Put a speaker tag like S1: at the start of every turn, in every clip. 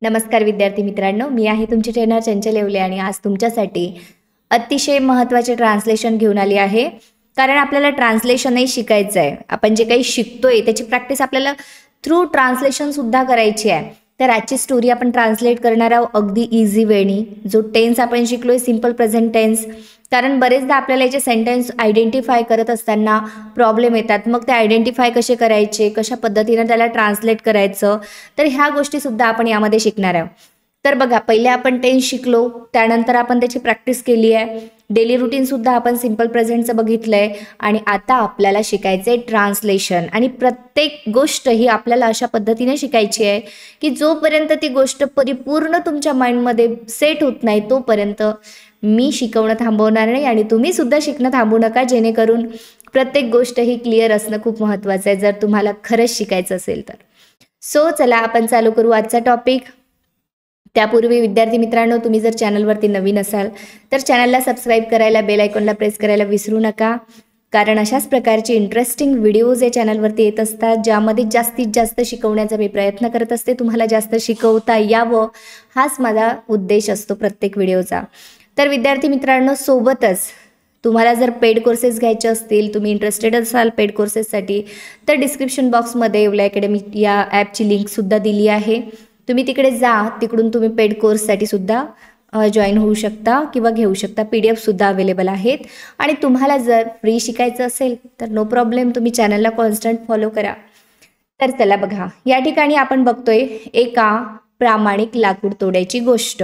S1: नमस्कार विद्यार्थी मित्रांनो, मी आहे तुमची ट्रेनर चंचल येवले आणि आज तुमच्यासाठी अतिशय महत्त्वाचे ट्रान्सलेशन घेऊन आली आहे. कारण आपल्याला ट्रान्सलेशनही शिकायचं आहे. आपण जे काही शिकतोय त्याची प्रॅक्टिस आपल्याला थ्रू ट्रान्सलेशन सुद्धा करायची आहे. तर आजची स्टोरी आपण ट्रान्सलेट करणार आहोत अगदी इझी वेनी. जो टेन्स आपण शिकलोय सिंपल प्रेझेंट टेन्स. कारण बरेचदा आपल्याला याचे सेंटेन्स आयडेंटिफाय करत असताना प्रॉब्लेम येतात. मग ते आयडेंटिफाय कसे करायचे, कशा पद्धतीने त्याला ट्रान्सलेट करायचं, तर ह्या गोष्टीसुद्धा आपण यामध्ये शिकणार आहोत. तर बघा, पहिले आपण टेन्स शिकलो, त्यानंतर आपण त्याची प्रॅक्टिस केली आहे. डेली रुटीनसुद्धा आपण सिंपल प्रेझेंटचं बघितलं आहे आणि आता आपल्याला शिकायचं आहे ट्रान्सलेशन. आणि प्रत्येक गोष्ट ही आपल्याला अशा पद्धतीने शिकायची आहे की जोपर्यंत ती गोष्ट परिपूर्ण तुमच्या माइंडमध्ये सेट होत नाही तोपर्यंत मी शिकवणं थांबवणार नाही आणि तुम्ही सुद्धा शिकणं थांबवू नका, जेणेकरून प्रत्येक गोष्ट ही क्लिअर असणं खूप महत्त्वाचं आहे जर तुम्हाला खरंच शिकायचं असेल तर. सो चला आपण चालू करू आजचा टॉपिक. त्यापूर्वी विद्यार्थी मित्रांनो, तुम्ही जर चॅनलवरती नवीन असाल तर चॅनलला सबस्क्राईब करायला, बेल आयकॉनला प्रेस करायला विसरू नका. कारण अशाच प्रकारचे इंटरेस्टिंग व्हिडिओज या चॅनलवरती येत असतात, ज्यामध्ये जास्तीत जास्त शिकवण्याचा मी प्रयत्न करत असते. तुम्हाला जास्त शिकवता यावं हाच माझा उद्देश असतो प्रत्येक व्हिडिओचा. तर विद्यार्थी मित्रांनो, सोबतच तुम्हाला जर पेड कोर्सेस घ्यायचे असतील, तुम्ही इंटरेस्टेड असाल पेड कोर्सेससाठी, तर डिस्क्रिप्शन बॉक्समध्ये येवले अकॅडमी या ॲपची लिंकसुद्धा दिली आहे. तुम्ही तिकडे जा, तिकडून तुम्ही पेड कोर्ससाठी सुद्धा जॉईन होऊ शकता किंवा घेऊ शकता. PDF सुद्धा अवेलेबल आहेत. आणि तुम्हाला जर फ्री शिकायचं असेल तर नो प्रॉब्लेम, तुम्ही चॅनलला कॉन्स्टंट फॉलो करा. तर चला बघा, या ठिकाणी आपण बघतोय एका प्रामाणिक लाकूड तोड्याची गोष्ट.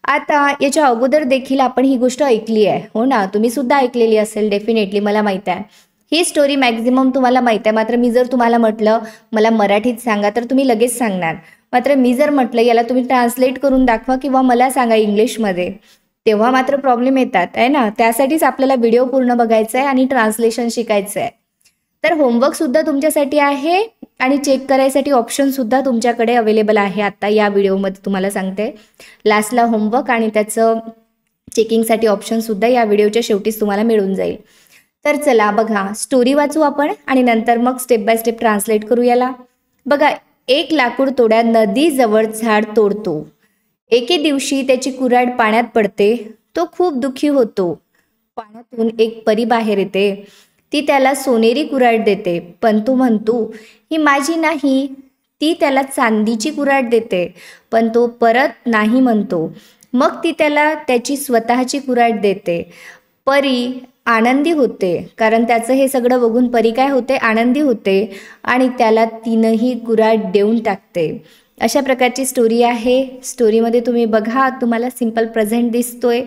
S1: आता याच्या अगोदर देखील आपण ही गोष्ट ऐकली आहे, हो ना? तुम्ही सुद्धा ऐकलेली असेल डेफिनेटली, मला माहीत आहे. ही स्टोरी मॅक्झिमम तुम्हाला माहीत आहे. मात्र मी जर तुम्हाला म्हटलं मला मराठीत सांगा तर तुम्ही लगेच सांगणार. मात्र मी जर म्हटलं याला तुम्ही ट्रान्सलेट करून दाखवा किंवा मला सांगा इंग्लिशमध्ये, तेव्हा मात्र प्रॉब्लेम येतात, आहे ना? त्यासाठीच आपल्याला व्हिडिओ पूर्ण बघायचा आहे आणि ट्रान्सलेशन शिकायचं आहे. तर होमवर्कसुद्धा तुमच्यासाठी आहे आणि चेक करायसाठी ऑप्शनसुद्धा तुमच्याकडे अवेलेबल आहे. आता या व्हिडिओमध्ये तुम्हाला सांगते, लास्टला होमवर्क आणि त्याचं चेकिंगसाठी ऑप्शनसुद्धा या व्हिडिओच्या शेवटीच तुम्हाला मिळून जाईल. तर चला बघा, स्टोरी वाचू आपण आणि नंतर मग स्टेप बाय स्टेप ट्रान्सलेट करू याला. बघा, एक लाकूड तोड्या नदीजवळ झाड तोडतो. एके दिवशी त्याची कुऱ्हाड पाण्यात पडते. तो खूप दुःखी होतो. पाण्यातून एक परी बाहेर येते. ती त्याला सोनेरी कुऱ्हाड देते, पण तो म्हणतो ही माझी नाही. ती त्याला चांदीची कुऱ्हाड देते, पण तो परत नाही म्हणतो. मग ती त्याला त्याची स्वतःची कुऱ्हाड देते. परी आनंदी होते, कारण त्याचं हे सगळं बघून परी काय होते, आनंदी होते आणि त्याला तीनही कुऱ्हाड देऊन टाकते. अशा प्रकारची स्टोरी आहे. स्टोरीमध्ये तुम्ही बघा, तुम्हाला सिंपल प्रेझेंट दिसतोय.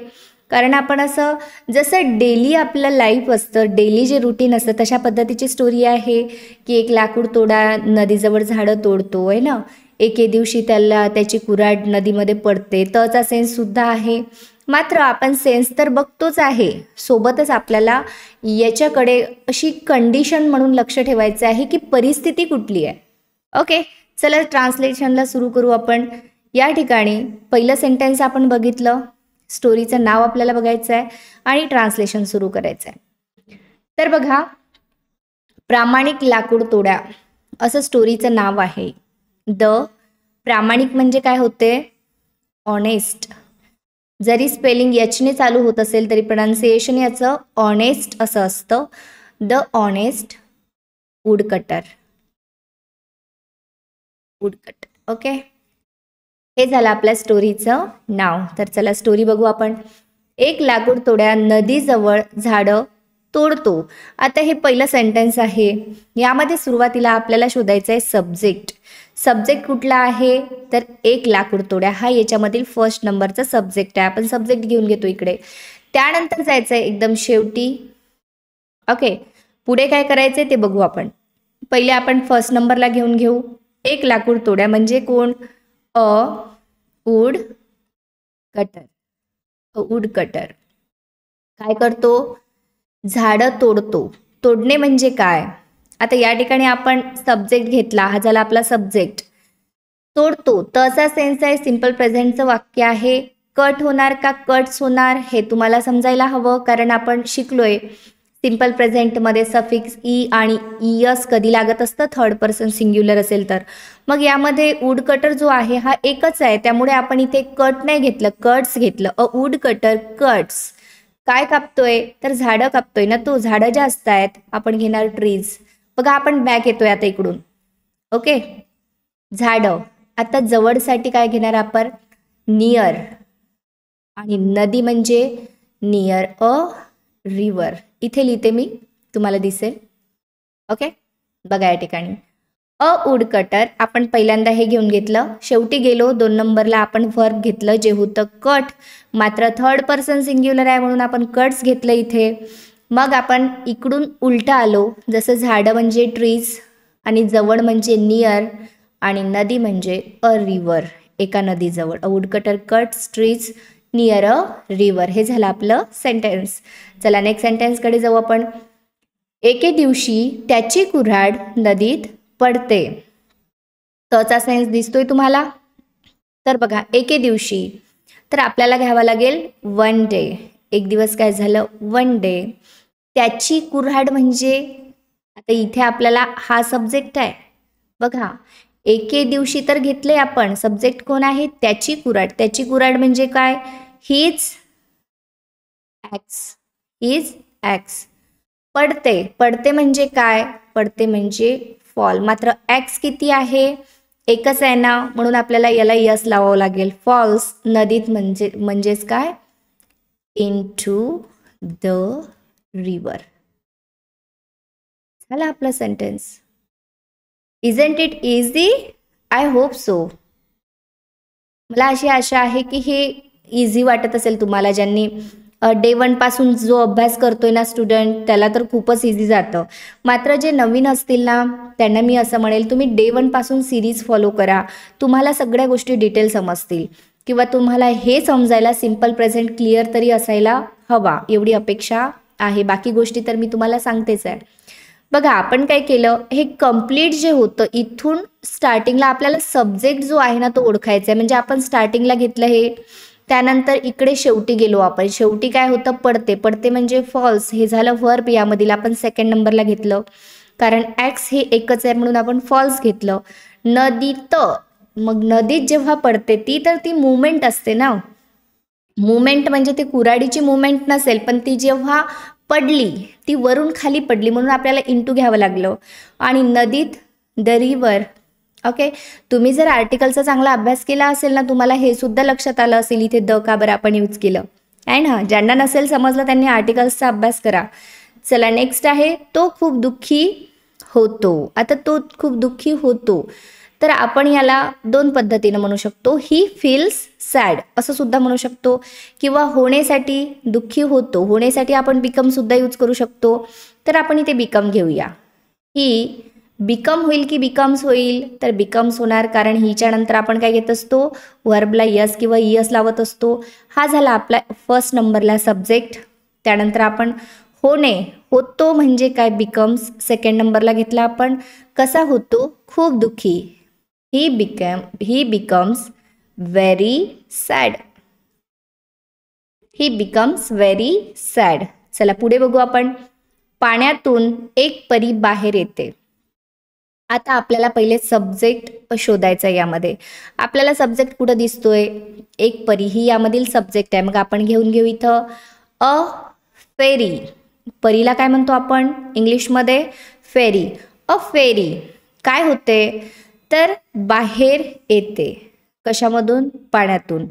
S1: कारण आपण असं जसं डेली आपलं लाईफ असतं, डेली जे रुटीन असतं तशा पद्धतीची स्टोरी आहे की एक लाकूड तोडा नदीजवळ झाडं तोडतो, आहे ना? एके दिवशी त्याला त्याची कुऱ्हाड नदीमध्ये पडते. तचा सेन्ससुद्धा आहे. मात्र आपण सेन्स तर बघतोच आहे, सोबतच आपल्याला याच्याकडे अशी कंडिशन म्हणून लक्ष ठेवायचं आहे की परिस्थिती कुठली आहे. ओके, चला ट्रान्सलेशनला सुरू करू आपण. या ठिकाणी पहिलं सेंटेन्स आपण बघितलं, स्टोरीचं नाव आपल्याला बघायचं आहे आणि ट्रान्सलेशन सुरू करायचं आहे. तर बघा, प्रामाणिक लाकूड तोड्या असं स्टोरीचं नाव आहे. प्रामाणिक म्हणजे काय होते, ऑनेस्ट. जरी स्पेलिंग एचने चालू होत असेल तरी प्रोनाउन्सिएशन याचं ऑनेस्ट असं असतं. The honest woodcutter. Woodcutter. Okay, हे झालं आपल्या स्टोरीचं नाव. तर चला स्टोरी बघू आपण. एक लाकूड तोड्या नदीजवळ झाडं तोडतो. आता हे पहिलं सेंटेन्स आहे. यामध्ये सुरुवातीला आपल्याला शोधायचं आहे सब्जेक्ट. सब्जेक्ट कुठला आहे तर एक लाकूड तोड्या हा याच्यामधील फर्स्ट नंबरचा सब्जेक्ट आहे. आपण सब्जेक्ट घेऊन घेतो इकडे. त्यानंतर जायचं आहे एकदम शेवटी. ओके, पुढे काय करायचं आहे ते बघू आपण. पहिले आपण फर्स्ट नंबरला घेऊन घेऊ. एक लाकूड तोड्या म्हणजे कोण, वूड कटर. वूड कटर काय करतो, झाडं तोडतो. तोडणे म्हणजे काय, आता या ठिकाणी आपण सब्जेक्ट घेतला, हा झाला आपला सब्जेक्ट. तोडतो तसा सेन्स आहे, सिंपल प्रेझेंटचं वाक्य आहे. कट होणार का कट्स होणार हे तुम्हाला समजायला हवं, कारण आपण शिकलोय सिंपल प्रेझेंटमध्ये सफिक्स ई आणि ईएस कधी लागत असतं, थर्ड पर्सन सिंग्युलर असेल तर. मग यामध्ये वूड कटर जो आहे हा एकच आहे, त्यामुळे आपण इथे कट नाही घेतलं, कट्स घेतलं. अ वूड कटर कट्स. काय कापतोय तर झाडं कापतोय ना, तो झाडं जास्त आहेत, आपण घेणार ट्रीज. बघा आपण बॅक येतोय आता इकडून. ओके, झाडं. आता जवळसाठी काय घेणार आपण, नियर. आणि नदी म्हणजे नियर अ रिव्हर. इथे लिहिते मी, तुम्हाला दिसेल. ओके, बघा या ठिकाणी अ वूड कटर आपण पहिल्यांदा हे घेऊन घेतलं. शेवटी गेलो 2 नंबरला आपण वर्ब घेतलं जे होतं कट, मात्र थर्ड पर्सन सिंग्युलर आहे म्हणून आपण कट्स घेतलं इथे. मग आपण इकडून उलटा आलो, जसं झाडं म्हणजे ट्रीज आणि जवळ म्हणजे नियर आणि नदी म्हणजे अ रिव्हर, एका नदीजवळ. A wood cutter cuts trees near a river. हे झालं आपलं सेंटेन्स. चला नेक्स्ट सेंटेन्सकडे जाऊ आपण. एके दिवशी त्याची कुऱ्हाड नदीत पडते. तचा सेन्स दिसतोय तुम्हाला. तर बघा एके दिवशी, तर आपल्याला घ्यावा लागेल वन डे. एक दिवस काय झालं, वन डे. त्याची कुऱ्हाड म्हणजे आता इथे आपल्याला हा सब्जेक्ट आहे बघा. एके दिवशी तर घेतले आपण, सब्जेक्ट कोण आहे, त्याची कुऱ्हाड. त्याची कुऱ्हाड म्हणजे काय, हीज ॲक्स, हीज ॲक्स. पडते, पडते म्हणजे काय, पडते म्हणजे फॉल. मात्र ॲक्स किती आहे, एकच आहे ना, म्हणून आपल्याला याला यस लावावं लागेल. फॉल्स नदीत म्हणजेच काय, इनटू द रिव्हर. झालं आपलं sentence. Isn't it easy, I hope so. मला अशी आशा आहे की हे इझी वाटत असेल तुम्हाला. ज्यांनी डे 1 पासून जो अभ्यास करतोय ना स्टुडंट, त्याला तर खूपच इझी जातं. मात्र जे नवीन असतील ना, त्यांना मी असं म्हणेल तुम्ही डे 1 पासून सिरीज फॉलो करा. तुम्हाला सगळ्या गोष्टी डिटेल समजतील, किंवा तुम्हाला हे समजायला सिंपल प्रेझेंट क्लिअर तरी असायला हवा, एवढी अपेक्षा आहे. बाकी गोष्टी तर मी तुम्हाला सांगतेच आहे. बघा आपण काय केलं, हे कम्प्लीट जे होतं इथून स्टार्टिंगला आपल्याला सब्जेक्ट जो आहे ना तो ओळखायचा आहे. म्हणजे आपण स्टार्टिंगला घेतलं हे, त्यानंतर इकडे शेवटी गेलो आपण. शेवटी काय होतं, पडते. पडते म्हणजे फॉल्स, हे झालं वर्ब. यामधील आपण सेकंड नंबरला घेतलं, कारण ॲक्स हे एकच आहे म्हणून आपण फॉल्स घेतलं. नदीत, मग नदीत जेव्हा पडते ती मुवमेंट असते ना. मुवमेंट म्हणजे ती कुऱ्हाडीची मुवमेंट नसेल, पण ती जेव्हा पडली, ती वरून खाली पडली म्हणून आपल्याला इंटू घ्यावं लागलं. आणि नदीत द रिव्हर. ओके, तुम्ही जर आर्टिकलचा चांगला अभ्यास केला असेल ना, तुम्हाला हे सुद्धा लक्षात आलं असेल इथे द का बरं आपण यूज केलं आहे ना. ज्यांना नसेल समजलं त्यांनी आर्टिकल्सचा अभ्यास करा. चला नेक्स्ट आहे, तो खूप दुःखी होतो. आता तो खूप दुःखी होतो, तर आपण याला 2 पद्धतीनं म्हणू शकतो. ही फील्स सॅड असं सुद्धा म्हणू शकतो, किंवा होण्यासाठी दुःखी होतो, होण्यासाठी आपण बिकम सुद्धा यूज करू शकतो. तर आपण इथे बिकम घेऊया. ही बिकम होईल की बिकम्स होईल, तर बिकम्स होणार, कारण हिच्या नंतर आपण काय घेत असतो, वर्बला यस किंवा इयस लावत असतो. हा झाला आपला फर्स्ट नंबरला सब्जेक्ट. त्यानंतर आपण होणे, होतो म्हणजे काय, बिकम्स. सेकंड नंबरला घेतला आपण, कसा होतो, खूप दुःखी. he becomes very sad. he becomes very sad. चला पुढे बघू आपण. पाण्यातून एक परी बाहेर येते. आता आपल्याला पहिले सब्जेक्ट शोधायचा आहे. यामध्ये आपल्याला सब्जेक्ट कुठं दिसतोय, एक परी, ही यामधील सब्जेक्ट आहे. मग आपण घेऊन घेऊ इथं अ फेरी. परीला काय म्हणतो आपण इंग्लिशमध्ये, फेरी. अ फेरी काय होते, तर बाहेर येते. कशामधून, पाण्यातून.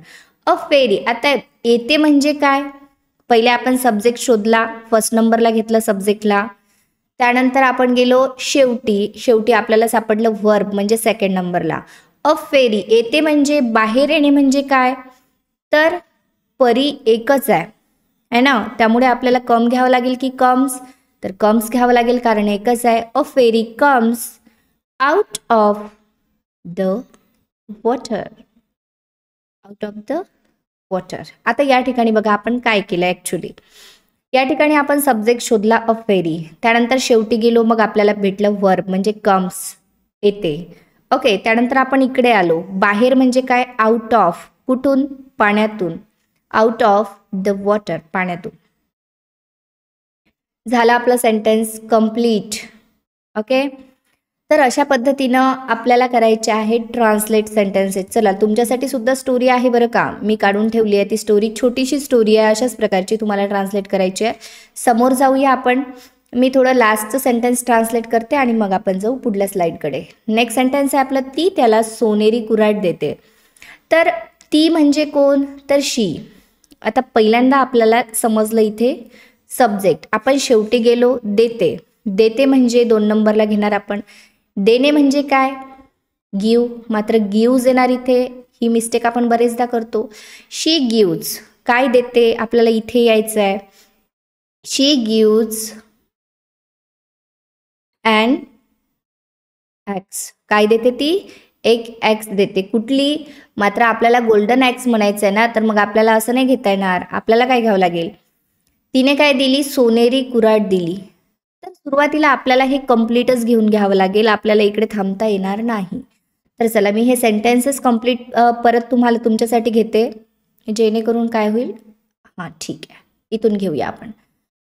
S1: अ फेरी. आता येते म्हणजे काय, पहिले आपण सब्जेक्ट शोधला, फर्स्ट नंबरला घेतलं सब्जेक्टला. त्यानंतर आपण गेलो शेवटी, शेवटी आपल्याला सापडलं वर्ब म्हणजे सेकंड नंबरला. अ फेरी, येते म्हणजे बाहेर येणे म्हणजे काय, तर परी एकच आहे ना, त्यामुळे आपल्याला कम घ्यावं लागेल की कम्स, तर कम्स घ्यावं लागेल कारण एकच आहे. A fairy comes out of the water. Out of the water. आता या ठिकाणी बघा आपण काय केलं ॲक्च्युली. या ठिकाणी आपण सब्जेक्ट शोधला अ फेरी, त्यानंतर शेवटी गेलो, मग आपल्याला भेटलं वर्ब म्हणजे कम्स, येते. ओके, त्यानंतर आपण इकडे आलो, बाहेर म्हणजे काय, आउट ऑफ, कुठून, पाण्यातून. आउट ऑफ द वॉटर, पाण्यातून. झाला आपलं सेंटेन्स कंप्लीट. ओके, तर अशा पद्धतीनं आपल्याला करायचे आहे ट्रान्सलेट सेंटेन्सेस. चला, तुमच्यासाठी सुद्धा स्टोरी आहे बरं का, मी काढून ठेवली आहे ती स्टोरी. छोटीशी स्टोरी आहे, अशाच प्रकारची तुम्हाला ट्रान्सलेट करायची आहे. समोर जाऊया आपण. मी थोडं लास्टचं सेंटेन्स ट्रान्सलेट करते आणि मग आपण जाऊ पुढल्या स्लाईडकडे. नेक्स्ट सेंटेन्स आहे आपलं, ती त्याला सोनेरी कुऱ्हाड देते. तर ती म्हणजे कोण, तर शी. आता पहिल्यांदा आपल्याला समजलं इथे सब्जेक्ट. आपण शेवटी गेलो देते. देते म्हणजे 2 नंबरला घेणार आपण. देणे म्हणजे काय, गिव. मात्र गिव्ज येणार इथे, ही मिस्टेक आपण बरेचदा करतो. शी गिव्ज, काय देते, आपल्याला इथे यायचं आहे. शी गिव्ज अँड ॲक्स, काय देते ती, एक ॲक्स देते. कुठली, मात्र आपल्याला गोल्डन ॲक्स म्हणायचं आहे ना, तर मग आपल्याला असं नाही घेता येणार. आपल्याला काय घ्यावं लागेल, तिने काय दिली, सोनेरी कुऱ्हाड दिली. तर सुरुवातीला आपल्याला हे कम्प्लीटच घेऊन घ्यावं लागेल, आपल्याला इकडे थांबता येणार नाही. तर चला, मी हे सेंटेन्सेस कम्प्लीट परत तुम्हाला तुमच्यासाठी घेते, जेणेकरून काय होईल. हां ठीक आहे, इथून घेऊया आपण.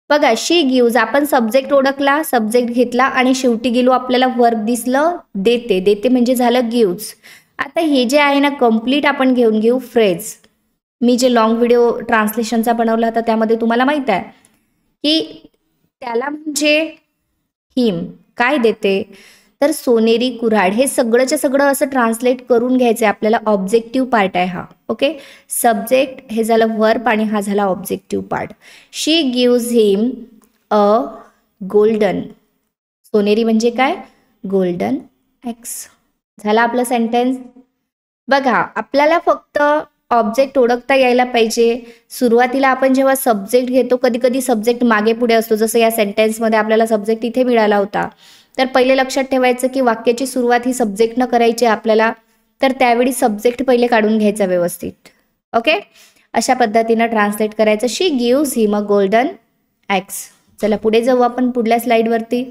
S1: बघा, शी गिव्ज, आपण सब्जेक्ट ओळखला, सब्जेक्ट घेतला आणि शेवटी गेलो आपल्याला वर्ब दिसलं देते. देते म्हणजे झालं गिव्ज. आता हे जे आहे ना कम्प्लीट आपण घेऊन घेऊ फ्रेज. मी जे लॉंग व्हिडिओ ट्रान्सलेशनचा बनवला होता त्यामध्ये तुम्हाला माहीत आहे की त्याला म्हणजे हिम, काय देते, तर सोनेरी कुऱ्हाड. हे सगळंच्या सगळं असं ट्रान्सलेट करून घ्यायचं आहे आपल्याला. ऑब्जेक्टिव्ह पार्ट आहे हा. ओके, सब्जेक्ट हे झालं वर्ब आणि हा झाला objective part. She gives him a golden, सोनेरी म्हणजे काय, गोल्डन ॲक्स. झाला आपलं सेंटेन्स. बघा, आपल्याला फक्त ऑब्जेक्ट ओळखता यायला पाहिजे. सुरुवातीला आपण जेव्हा सब्जेक्ट घेतो, कधी कधी सब्जेक्ट मागे पुढे असतो. जसं या सेंटेन्समध्ये आपल्याला सब्जेक्ट इथे मिळाला होता. तर पहिले लक्षात ठेवायचं की वाक्याची सुरुवात ही सब्जेक्टनं करायची आपल्याला. तर त्यावेळी सब्जेक्ट पहिले काढून घ्यायचा व्यवस्थित. ओके, अशा पद्धतीनं ट्रान्सलेट करायचं. शी गिव्ज हिम अ गोल्डन ॲक्स. चला पुढे जाऊ आपण पुढल्या स्लाईडवरती.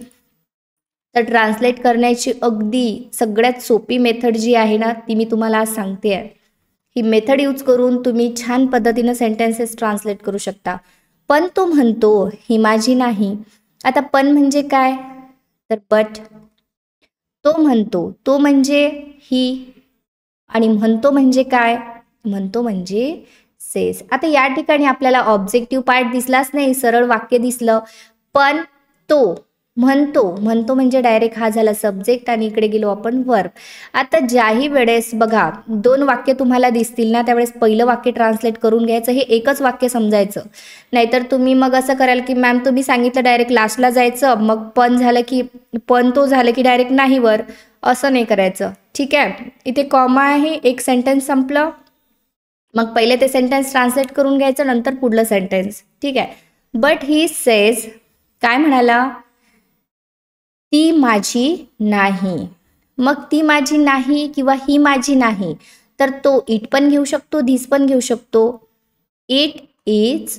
S1: तर ट्रान्सलेट करण्याची अगदी सगळ्यात सोपी मेथड जी आहे ना, ती मी तुम्हाला आज सांगते आहे. ही मेथड यूज करून तुम्ही छान पद्धतीनं सेंटेन्सेस ट्रान्सलेट करू शकता. पण तो म्हणतो, ही माझी नाही. आता पण म्हणजे काय, तर बट. तो म्हणतो, तो म्हणजे ही, आणि म्हणतो म्हणजे काय, म्हणतो म्हणजे सेज. आता या ठिकाणी आपल्याला ऑब्जेक्टिव्ह पार्ट दिसलाच नाही, सरळ वाक्य दिसलं. पण तो म्हणतो, म्हणतो म्हणजे डायरेक्ट हा झाला सब्जेक्ट आणि इकडे गेलो आपण वर्ब. आता ज्याही वेळेस बघा 2 वाक्य तुम्हाला दिसतील ना, त्यावेळेस पहिलं वाक्य ट्रान्सलेट करून घ्यायचं. हे एकच वाक्य समजायचं. नाहीतर तुम्ही मग असं कराल की मॅम तुम्ही सांगितलं डायरेक्ट लास्टला जायचं, मग पण झालं की पण तो झालं की डायरेक्ट नाही वर, असं नाही करायचं. ठीक आहे, इथे कॉमा आहे, एक सेंटेन्स संपलं, मग पहिले ते सेंटेन्स ट्रान्सलेट करून घ्यायचं, नंतर पुढलं सेंटेन्स. ठीक आहे. बट ही सेज, काय म्हणाला, ती माझी नाही. मग ती माझी नाही किंवा ही माझी नाही, तर तो इट पण घेऊ शकतो, धिस पण घेऊ शकतो. इट इज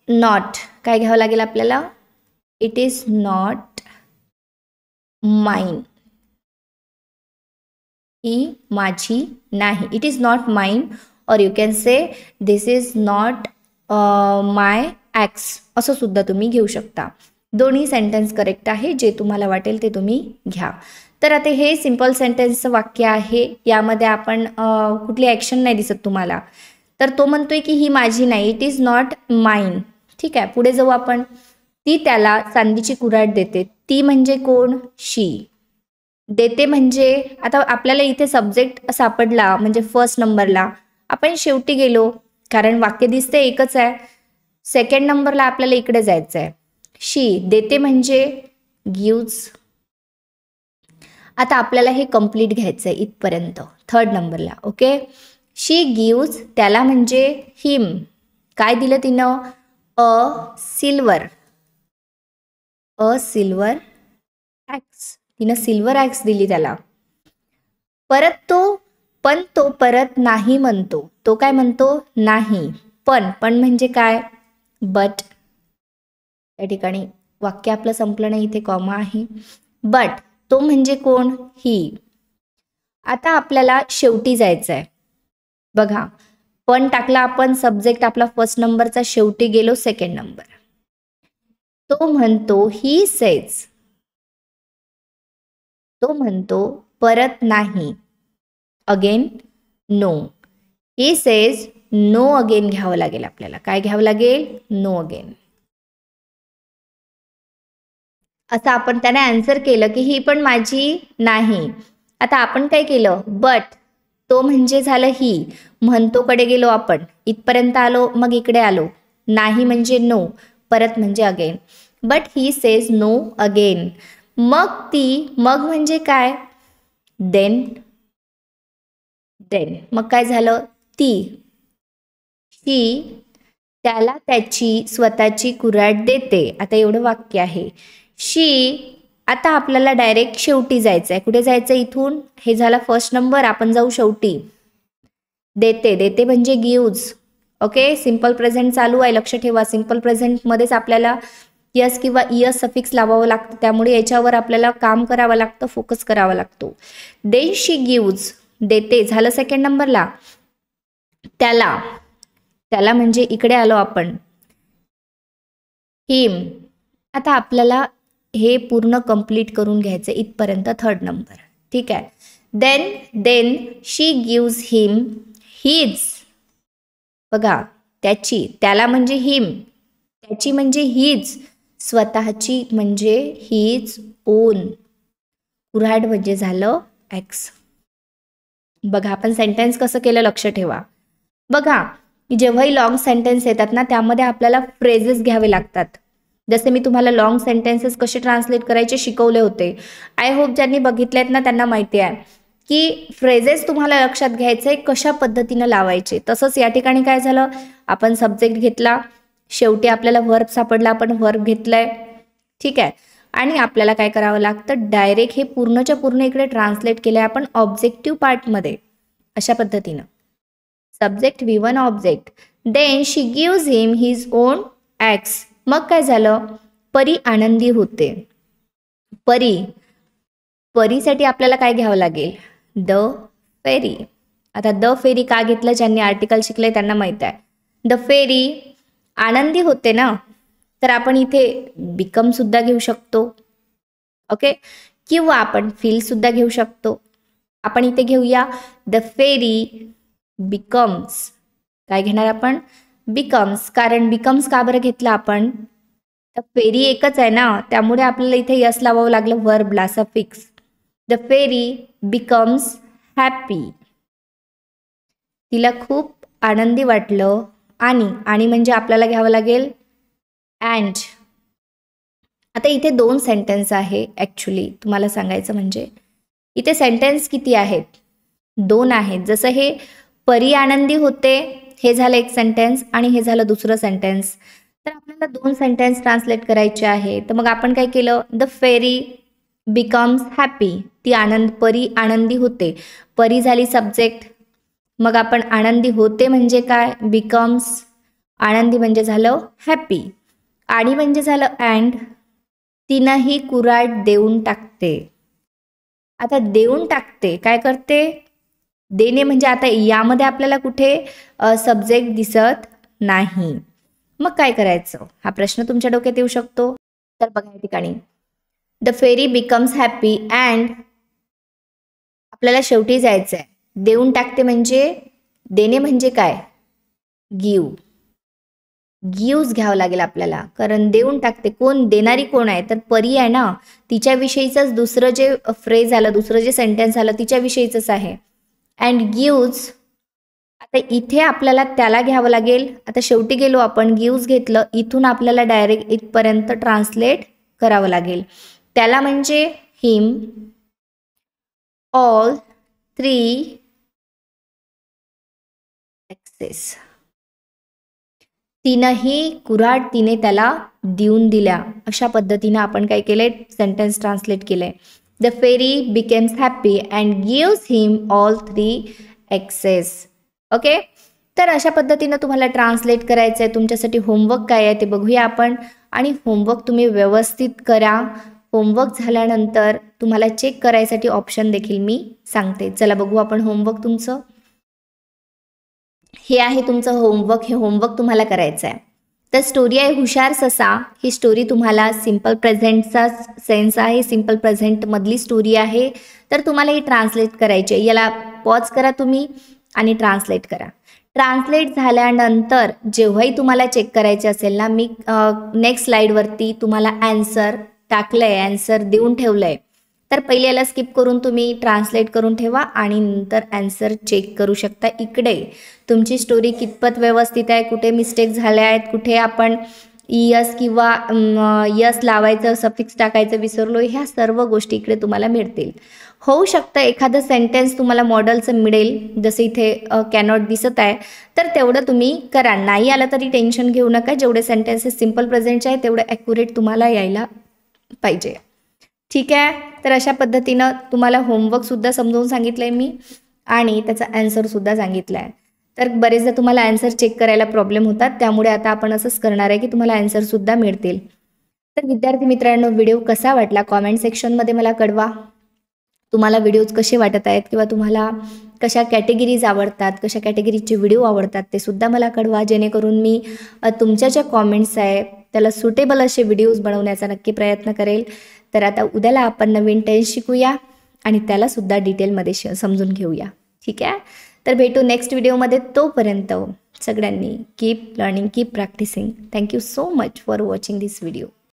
S1: नॉट, काय घ्यावं लागेल आपल्याला, इट इज नॉट माइन. ही माझी नाही, इट इज नॉट माइन. और you can say this is not my axe, असं सुद्धा तुम्ही घेऊ शकता. दोन्ही सेंटेन्स करेक्ट आहे, जे तुम्हाला वाटेल ते तुम्ही घ्या. तर आता हे सिंपल सेंटेन्सचं वाक्य आहे. यामध्ये आपण कुठली ॲक्शन नाही दिसत तुम्हाला. तर तो म्हणतोय की ही माझी नाही, इट इज नॉट माइन. ठीक आहे, पुढे जाऊ आपण. ती त्याला चांदीची कुऱ्हाड देते. ती म्हणजे कोण, शी. देते म्हणजे, आता आपल्याला इथे सब्जेक्ट सापडला म्हणजे फर्स्ट नंबरला, आपण शेवटी गेलो कारण वाक्य दिसते एकच आहे. सेकंड नंबरला आपल्याला इकडे जायचं आहे. शी देते म्हणजे गिव्ज. आता आपल्याला हे कंप्लीट घ्यायचं आहे इथपर्यंत, थर्ड नंबरला. ओके, शी गिव्ज, त्याला म्हणजे हिम, काय दिलं तिनं, अ सिल्वर ॲक्स. तिनं सिल्वर ॲक्स दिली त्याला. परत तो परत नाही म्हणतो. तो काय म्हणतो, नाही. पण म्हणजे काय, बट. त्या ठिकाणी वाक्य आपलं संपलं नाही, इथे कॉमा आहे. बट तो म्हणजे कोण, ही. आता आपल्याला शेवटी जायचं आहे. बघा, पण टाकला आपण, सब्जेक्ट आपला फर्स्ट नंबरचा, शेवटी गेलो सेकंड नंबर. तो म्हणतो ही सेज, तो म्हणतो परत नाही, again no. He says no again घ्यावं लागेल आपल्याला. काय घ्यावं लागेल? No again. असं आपण त्याने आन्सर केलं की ही पण माझी नाही. आता आपण काय केलं? बट, तो म्हणजे झालं ही, म्हणतोकडे गेलो आपण, इथपर्यंत आलो, मग इकडे आलो. नाही म्हणजे नो, परत म्हणजे again. But he says no again. मग ती, मग म्हणजे काय? देन. देन मग काय झालं? ती, शी त्याला त्याची स्वतःची कुऱ्हाड देते. आता एवढं वाक्य आहे. शी, आता आपल्याला डायरेक्ट शेवटी जायचं आहे. कुठे जायचं? इथून. हे झाला फर्स्ट नंबर, आपण जाऊ शेवटी. देते, देते म्हणजे गिव्ज. ओके, सिम्पल प्रेझेंट चालू आहे, लक्ष ठेवा. सिम्पल प्रेझेंटमध्येच आपल्याला यस किंवा इयस सफिक्स लावावं लागतं, त्यामुळे याच्यावर आपल्याला काम करावं लागतं, फोकस करावा लागतो. देन शी गिव्ज, देते झालं सेकंड नंबरला. त्याला, त्याला म्हणजे इकडे आलो आपण, हिम. आता आपल्याला हे पूर्ण कंप्लीट करून घ्यायचं इथपर्यंत, थर्ड नंबर. ठीक आहे. Then she gives him his. बघा, त्याची, त्याला म्हणजे हिम, त्याची म्हणजे हिज, स्वतःची म्हणजे हिज ओन. कुऱ्हाड म्हणजे झालं एक्स. बघा आपण सेंटेन्स कसं केलं, लक्ष ठेवा. बघा, जेव्हाही लॉंग सेंटेन्स येतात ना, त्यामध्ये आपल्याला फ्रेजेस घ्यावे लागतात. जसे मी तुम्हाला लॉंग सेंटेन्सेस कसे ट्रान्सलेट करायचे शिकवले होते. आय होप ज्यांनी बघितले आहेत ना त्यांना माहिती आहे की फ्रेजेस तुम्हाला लक्षात घ्यायचे, कशा पद्धतीनं लावायचे. तसंच या ठिकाणी काय झालं, आपण सब्जेक्ट घेतला, शेवटी आपल्याला वर्ब सापडला, आपण वर्ब घेतलाय. ठीक आहे. आणि आपल्याला काय करावं लागतं, डायरेक्ट हे पूर्णच्या पूर्ण इकडे ट्रान्सलेट केलंय आपण ऑब्जेक्टिव्ह पार्टमध्ये, अशा पद्धतीनं. Subject V1 object. Then she gives him his own axe. मग काय झालं, परी आनंदी होते. परी, परीसाठी आपल्याला काय घ्यावं लागेल? The fairy. आता द फेरी का घेतलं, ज्यांनी आर्टिकल शिकले त्यांना माहित आहे. द फेरी आनंदी होते ना, तर आपण इथे बिकम सुद्धा घेऊ शकतो. ओके, किंवा आपण फील सुद्धा घेऊ शकतो. आपण इथे घेऊया द फेरी बिकम्स. काय घेणार आपण? बिकम्स. कारण बिकम्स का बरं घेतला आपण? तर फेरी एकच आहे ना, त्यामुळे आपल्याला इथे यस लावावं लागलं वर्बला, suffix. The fairy becomes happy. तिला खूप आनंदी वाटलं. आणि म्हणजे आपल्याला घ्यावं लागेल अँड. आता इथे 2 सेंटेन्स आहे ॲक्च्युली, तुम्हाला सांगायचं म्हणजे इथे सेंटेन्स किती आहेत? 2 आहेत. जसं हे परी आनंदी होते, हे झालं एक सेंटेन्स, आणि हे झालं दुसरं सेंटेन्स. तर आपल्याला 2 सेंटेन्स ट्रान्सलेट करायचे आहे. तर मग आपण काय केलं, द फेरी बिकम्स हॅपी. ती परी आनंदी होते. परी झाली सब्जेक्ट, मग आपण आनंदी होते म्हणजे काय, बिकम्स. आनंदी म्हणजे झालं हॅपी, आणि म्हणजे झालं अँड. तिनंही कुऱ्हाड देऊन टाकते. आता देऊन टाकते, काय करते? देणे म्हणजे आता यामध्ये आपल्याला कुठे सब्जेक्ट दिसत नाही. मग काय करायचं, हा प्रश्न तुमच्या डोक्यात येऊ शकतो. तर बघा या ठिकाणी the fairy becomes happy and आपल्याला शेवटी जायचं आहे. देऊन टाकते म्हणजे, देणे म्हणजे काय? गिव. गिव्ज घ्यावं लागेल आपल्याला, कारण देऊन टाकते, कोण देणारी कोण आहे? तर परी आहे ना, तिच्याविषयीचंच दुसरं जे फ्रेज आलं, दुसरं जे सेंटेन्स आलं तिच्याविषयीचंच आहे. अँड गिव्ज, आता इथे आपल्याला त्याला घ्यावं लागेल. आता शेवटी गेलो आपण, गिव्ज घेतलं, इथून आपल्याला डायरेक्ट इथपर्यंत ट्रान्सलेट करावं लागेल. त्याला म्हणजे हिम ऑल 3 एक्सेस. तिनंही कुऱ्हाड तिने त्याला देऊन दिल्या, अशा पद्धतीनं आपण काय केलंय, सेंटेन्स ट्रान्सलेट केलंय. The fairy becomes happy and gives him all 3 access. Okay, तर अशा पद्धतीनं तुम्हाला ट्रान्सलेट करायचं आहे. तुमच्यासाठी होमवर्क काय आहे ते बघूया आपण, आणि होमवर्क तुम्ही व्यवस्थित करा. होमवर्क झाल्यानंतर तुम्हाला चेक करायसाठी ऑप्शन देखील मी सांगते. चला बघू आपण होमवर्क तुमचं. हे आहे तुमचं होमवर्क. हे होमवर्क तुम्हाला करायचं आहे. तर स्टोरी आहे हुशार ससा. ही स्टोरी तुम्हाला सिम्पल प्रेझेंटचा सेन्स आहे, सिम्पल प्रेझेंटमधली स्टोरी आहे. तर तुम्हाला ही ट्रान्सलेट करायची आहे. याला पॉज करा तुम्ही आणि ट्रान्सलेट करा. ट्रान्सलेट झाल्यानंतर जेव्हाही तुम्हाला चेक करायचे असेल ना, मी नेक्स्ट स्लाईडवरती तुम्हाला ॲन्सर टाकलं आहे, ॲन्सर देऊन ठेवलं आहे. तर पहिले याला स्किप करून तुम्ही ट्रान्सलेट करून ठेवा आणि नंतर ॲन्सर चेक करू शकता. इकडे तुमची स्टोरी कितपत व्यवस्थित आहे, कुठे मिस्टेक झाल्या आहेत, कुठे आपण यस किंवा यस लावायचं, सफिक्स टाकायचं विसरलो, ह्या सर्व गोष्टी इकडे तुम्हाला मिळतील. होऊ शकतं एखादं सेंटेन्स तुम्हाला मॉडेलचं मिळेल, जसं इथे कॅनॉट दिसत आहे, तर तेवढं तुम्ही करा. नाही आलं तरी टेन्शन घेऊ नका. जेवढे सेंटेन्सेस सिम्पल प्रेझेंटचे आहे तेवढं ॲक्युरेट तुम्हाला यायला पाहिजे. ठीक आहे. तर अशा पद्धतीनं तुम्हाला होमवर्कसुद्धा समजावून सांगितलं आहे मी आणि त्याचा ॲन्सरसुद्धा सांगितलं आहे. तर बरेचदा तुम्हाला ॲन्सर चेक करायला प्रॉब्लेम होतात, त्यामुळे आता आपण असंच करणार आहे की तुम्हाला ॲन्सरसुद्धा मिळतील. तर विद्यार्थी मित्रांनो, व्हिडिओ कसा वाटला कॉमेंट सेक्शनमध्ये मला कळवा. तुम्हाला व्हिडिओज कसे वाटत आहेत किंवा तुम्हाला कशा कॅटेगरीज आवडतात, कशा कॅटेगरीचे व्हिडिओ आवडतात ते सुद्धा मला कळवा, जेणेकरून मी तुमच्या ज्या कॉमेंट्स आहे त्याला सुटेबल असे व्हिडिओज बनवण्याचा नक्की प्रयत्न करेल. तर आता उद्याला आपण नवीन टेन्स शिकूया आणि त्यालासुद्धा डिटेलमध्ये समजून घेऊया. ठीक आहे. तर भेटू नेक्स्ट व्हिडिओमध्ये. तोपर्यंत सगळ्यांनी keep learning, keep practising. Thank you so much for watching this video.